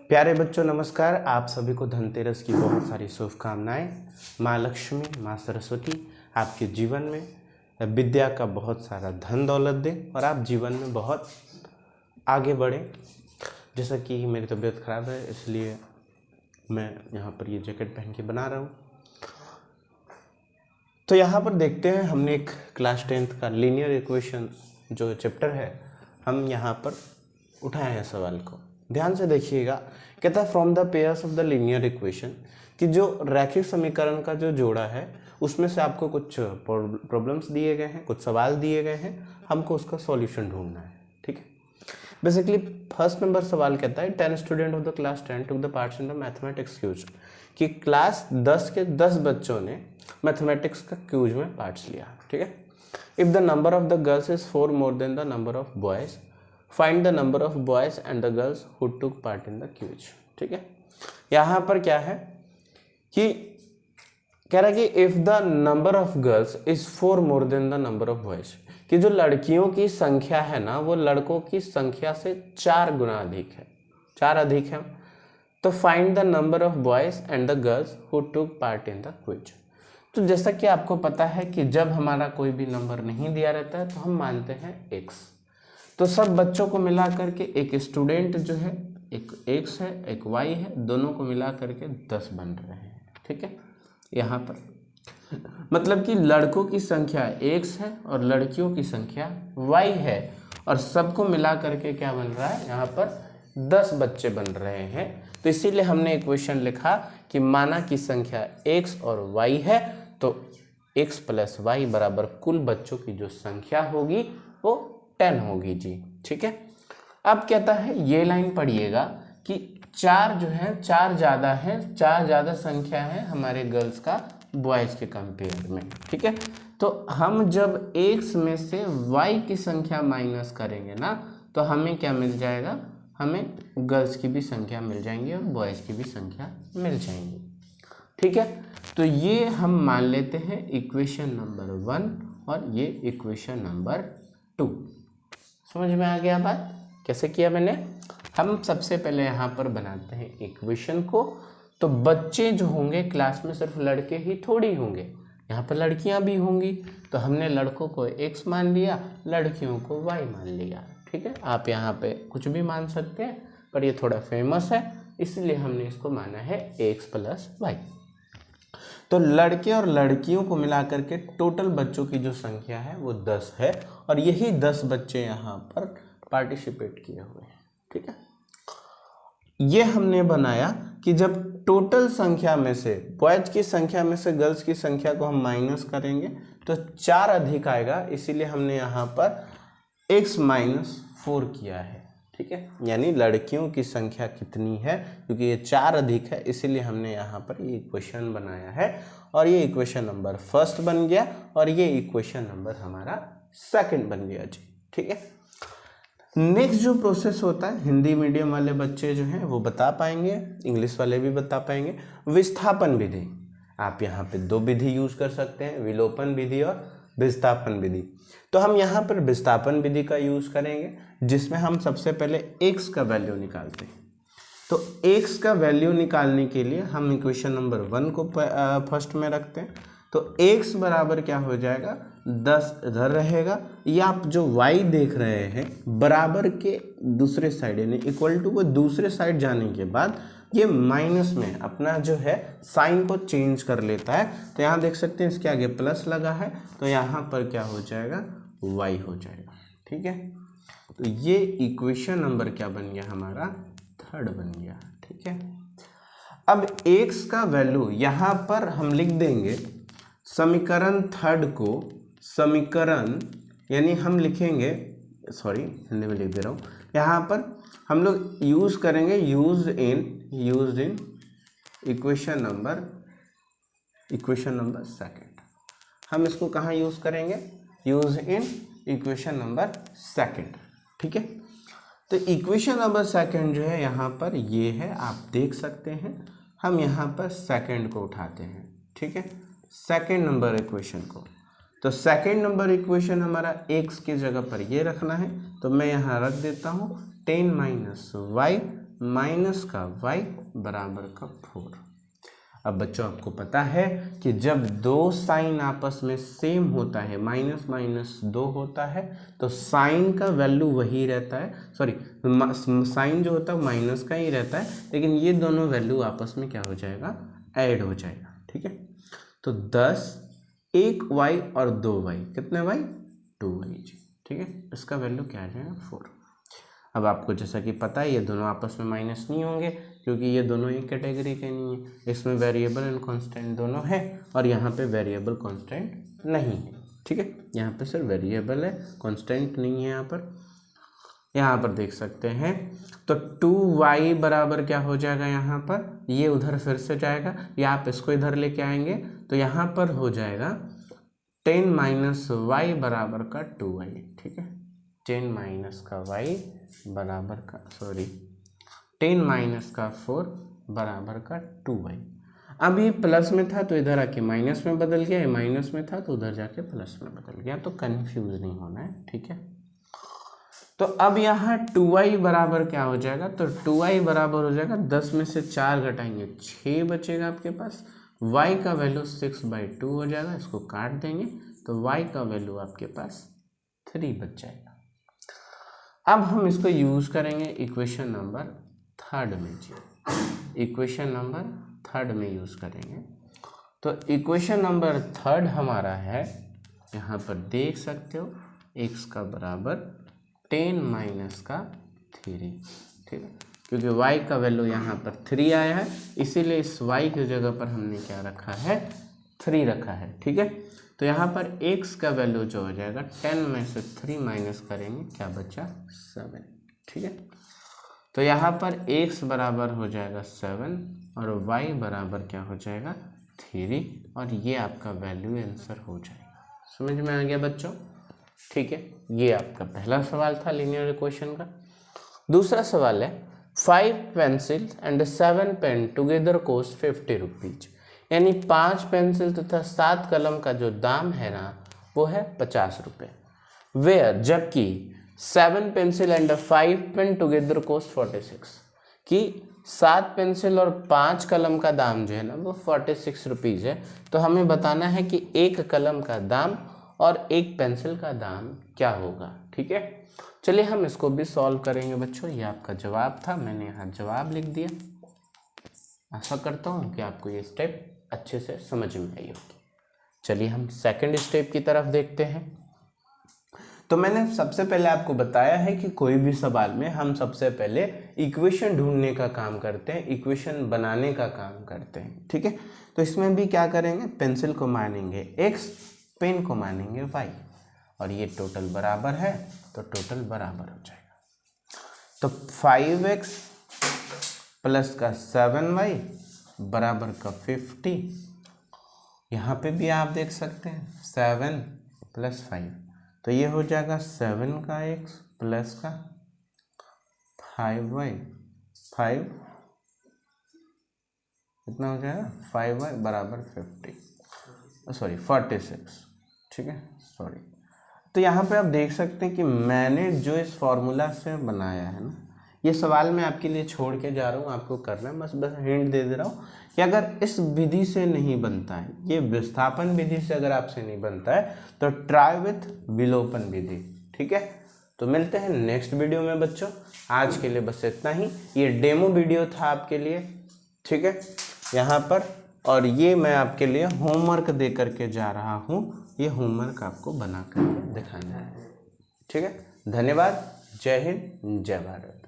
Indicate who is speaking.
Speaker 1: प्यारे बच्चों नमस्कार। आप सभी को धनतेरस की बहुत सारी शुभकामनाएं। माँ लक्ष्मी, माँ सरस्वती आपके जीवन में विद्या का बहुत सारा धन दौलत दे और आप जीवन में बहुत आगे बढ़े। जैसा कि मेरी तबीयत ख़राब है इसलिए मैं यहाँ पर ये जैकेट पहन के बना रहा हूँ। तो यहाँ पर देखते हैं, हमने एक क्लास 10th का लीनियर इक्वेशन जो चैप्टर है हम यहाँ पर उठाए हैं सवाल को। ध्यान से देखिएगा। कहता है from the pairs of the linear equation, कि जो रैखिक समीकरण का जो जोड़ा है उसमें से आपको कुछ प्रॉब्लम्स दिए गए हैं, कुछ सवाल दिए गए हैं, हमको उसका सॉल्यूशन ढूंढना है। ठीक है। बेसिकली फर्स्ट नंबर सवाल कहता है 10 student of the class 10 took the parts in the mathematics quiz, कि क्लास 10 के 10 बच्चों ने मैथमेटिक्स का क्यूज में पार्ट्स लिया। ठीक है। If the number of the girls is 4 more than the number of boys, find the number of boys and the girls who took part in the quiz. ठीक है। यहाँ पर क्या है कि कह रहा है कि if the number of girls is 4 more than the number of boys, कि जो लड़कियों की संख्या है ना वो लड़कों की संख्या से 4 गुना अधिक है, 4 अधिक है। तो find the number of boys and the girls who took part in the quiz. तो जैसा कि आपको पता है कि जब हमारा कोई भी नंबर नहीं दिया रहता है तो हम मानते हैं x। तो सब बच्चों को मिला करके एक स्टूडेंट जो है, एक x है एक y है, दोनों को मिला करके 10 बन रहे हैं। ठीक है। यहाँ पर मतलब कि लड़कों की संख्या x है और लड़कियों की संख्या y है और सबको मिला करके क्या बन रहा है, यहाँ पर 10 बच्चे बन रहे हैं। तो इसीलिए हमने इक्वेशन लिखा कि माना की संख्या x और y है तो x प्लस y बराबर कुल बच्चों की जो संख्या होगी वो 10 होगी जी। ठीक है। अब कहता है ये लाइन पढ़िएगा कि 4 जो है 4 ज़्यादा है, 4 ज़्यादा संख्या है हमारे गर्ल्स का बॉयज़ के कंपेयर में। ठीक है। तो हम जब x में से y की संख्या माइनस करेंगे ना तो हमें क्या मिल जाएगा, हमें गर्ल्स की भी संख्या मिल जाएंगी और बॉयज़ की भी संख्या मिल जाएंगी। ठीक है। तो ये हम मान लेते हैं इक्वेशन नंबर 1 और ये इक्वेशन नंबर 2। समझ में आ गया बात कैसे किया मैंने। हम सबसे पहले यहाँ पर बनाते हैं इक्वेशन को। तो बच्चे जो होंगे क्लास में सिर्फ लड़के ही थोड़ी होंगे, यहाँ पर लड़कियाँ भी होंगी। तो हमने लड़कों को x मान लिया, लड़कियों को y मान लिया। ठीक है। आप यहाँ पे कुछ भी मान सकते हैं पर ये थोड़ा फेमस है इसलिए हमने इसको माना है x प्लस y। तो लड़के और लड़कियों को मिलाकर के टोटल बच्चों की जो संख्या है वो 10 है और यही 10 बच्चे यहाँ पर पार्टिसिपेट किए हुए हैं। ठीक है। ये हमने बनाया कि जब टोटल संख्या में से बॉयज की संख्या में से गर्ल्स की संख्या को हम माइनस करेंगे तो 4 अधिक आएगा, इसीलिए हमने यहाँ पर x माइनस 4 किया है। ठीक है। यानी लड़कियों की संख्या कितनी है, क्योंकि ये 4 अधिक है इसीलिए हमने यहाँ पर ये इक्वेशन बनाया है और ये इक्वेशन नंबर 1 बन गया और ये इक्वेशन नंबर हमारा 2 बन गया जी। ठीक है। नेक्स्ट जो प्रोसेस होता है, हिंदी मीडियम वाले बच्चे जो हैं वो बता पाएंगे, इंग्लिश वाले भी बता पाएंगे। विस्थापन विधि, आप यहाँ पे 2 विधि यूज कर सकते हैं, विलोपन विधि और विस्थापन विधि। तो हम यहाँ पर विस्थापन विधि का यूज करेंगे जिसमें हम सबसे पहले x का वैल्यू निकालते हैं। तो x का वैल्यू निकालने के लिए हम इक्वेशन नंबर 1 को फर्स्ट में रखते हैं। तो x बराबर क्या हो जाएगा, 10 इधर रहेगा। या आप जो y देख रहे हैं बराबर के दूसरे साइड यानी इक्वल टू को दूसरे साइड जाने के बाद ये माइनस में अपना जो है साइन को चेंज कर लेता है। तो यहाँ देख सकते हैं इसके आगे प्लस लगा है तो यहाँ पर क्या हो जाएगा, y हो जाएगा। ठीक है। तो ये इक्वेशन नंबर क्या बन गया, हमारा 3rd बन गया। ठीक है। अब x का वैल्यू यहाँ पर हम लिख देंगे समीकरण 3rd को, समीकरण यानी हम लिखेंगे, सॉरी हिंदी में लिख दे रहा हूँ, यहाँ पर हम लोग यूज़ करेंगे यूज्ड इन इक्वेशन नंबर 2। हम इसको कहाँ यूज़ करेंगे, यूज इन इक्वेशन नंबर 2। ठीक है। तो इक्वेशन नंबर 2 जो है यहाँ पर ये है, आप देख सकते हैं। हम यहाँ पर 2 को उठाते हैं। ठीक है। 2nd नंबर इक्वेशन को, तो 2nd नंबर इक्वेशन हमारा x की जगह पर ये रखना है तो मैं यहाँ रख देता हूँ 10 - y माइनस का y बराबर का 4। अब बच्चों आपको पता है कि जब दो साइन आपस में सेम होता है, माइनस माइनस 2 होता है, तो साइन का वैल्यू वही रहता है, सॉरी साइन जो होता है माइनस का ही रहता है, लेकिन ये दोनों वैल्यू आपस में क्या हो जाएगा, ऐड हो जाएगा। ठीक है, तो 10, 1y और 2y, कितने y, 2y जी। ठीक है, इसका वैल्यू क्या आ जाएगा, 4। अब आपको जैसा कि पता है ये दोनों आपस में माइनस नहीं होंगे क्योंकि ये दोनों एक कैटेगरी के नहीं है, इसमें वेरिएबल एंड कांस्टेंट दोनों है और यहाँ पे वेरिएबल कांस्टेंट नहीं है। ठीक है, यहाँ पे सिर्फ वेरिएबल है, कांस्टेंट नहीं है। यहाँ पर देख सकते हैं तो 2y बराबर क्या हो जाएगा, यहाँ पर ये उधर फिर से जाएगा या आप इसको इधर लेके आएंगे तो यहाँ पर हो जाएगा 10 माइनस y बराबर का 2y। ठीक है, 10 माइनस का y बराबर का 10 माइनस का 4 बराबर का 2y। अब ये प्लस में था तो इधर आके माइनस में बदल गया, ये माइनस में था तो उधर जाके प्लस में बदल गया, तो कंफ्यूज नहीं होना है। ठीक है, तो अब यहाँ 2y बराबर क्या हो जाएगा, तो 2y बराबर हो जाएगा 10 में से 4 घटाएंगे 6 बचेगा आपके पास, y का वैल्यू 6/2 हो जाएगा, इसको काट देंगे तो y का वैल्यू आपके पास 3 बच जाएगा। अब हम इसको यूज़ करेंगे इक्वेशन नंबर 3 में जी, इक्वेशन नंबर 3 में यूज़ करेंगे। तो इक्वेशन नंबर 3 हमारा है, यहाँ पर देख सकते हो x का बराबर 10 माइनस का 3। ठीक है, क्योंकि y का वैल्यू यहाँ पर 3 आया है, इसीलिए इस y की जगह पर हमने क्या रखा है, 3 रखा है। ठीक है, तो यहाँ पर x का वैल्यू जो हो जाएगा 10 में से 3 माइनस करेंगे, क्या बचा, 7। ठीक है, तो यहाँ पर x बराबर हो जाएगा 7 और y बराबर क्या हो जाएगा 3, और ये आपका वैल्यू आंसर हो जाएगा। समझ में आ गया बच्चों। ठीक है, ये आपका पहला सवाल था लीनियर इक्वेशन का। दूसरा सवाल है 5 pencil and 7 pen together cost 50 rupees, यानी 5 पेंसिल तथा 7 कलम का जो दाम है ना वो है 50 रुपये। वेयर, जबकि 7 pencil and 5 pen together cost 46, कि 7 पेंसिल और 5 कलम का दाम जो है ना वो 46 रुपीज़ है। तो हमें बताना है कि एक कलम का दाम और एक पेंसिल का दाम क्या होगा। ठीक है, चलिए हम इसको भी सॉल्व करेंगे बच्चों। ये आपका जवाब था, मैंने यहाँ जवाब लिख दिया। आशा करता हूँ कि आपको ये स्टेप अच्छे से समझ में आई होगी। चलिए हम सेकंड स्टेप की तरफ देखते हैं। तो मैंने सबसे पहले आपको बताया है कि कोई भी सवाल में हम सबसे पहले इक्वेशन ढूंढने का काम करते हैं, इक्वेशन बनाने का काम करते हैं। ठीक है, तो इसमें भी क्या करेंगे, पेंसिल को मानेंगे x, पेन को मानेंगे y, और ये टोटल बराबर है तो टोटल बराबर हो जाएगा। तो 5x प्लस का 7y बराबर का 50। यहाँ पे भी आप देख सकते हैं 7 प्लस 5, तो ये हो जाएगा 7 का x प्लस का 5y, 5 कितना हो जाएगा 5y बराबर 46। ठीक है, सॉरी। तो यहाँ पे आप देख सकते हैं कि मैंने जो इस फॉर्मूला से बनाया है ना, ये सवाल मैं आपके लिए छोड़ के जा रहा हूँ, आपको करना है, बस हिंट दे रहा हूँ कि अगर इस विधि से नहीं बनता है, ये विस्थापन विधि से अगर आपसे नहीं बनता है तो ट्राई विथ विलोपन विधि। ठीक है, तो मिलते हैं नेक्स्ट वीडियो में बच्चों। आज के लिए बस इतना ही, ये डेमो वीडियो था आपके लिए। ठीक है, यहाँ पर, और ये मैं आपके लिए होमवर्क दे करके जा रहा हूँ, ये होमवर्क आपको बना करके दिखाना है। ठीक है, धन्यवाद, जय हिंद, जय भारत।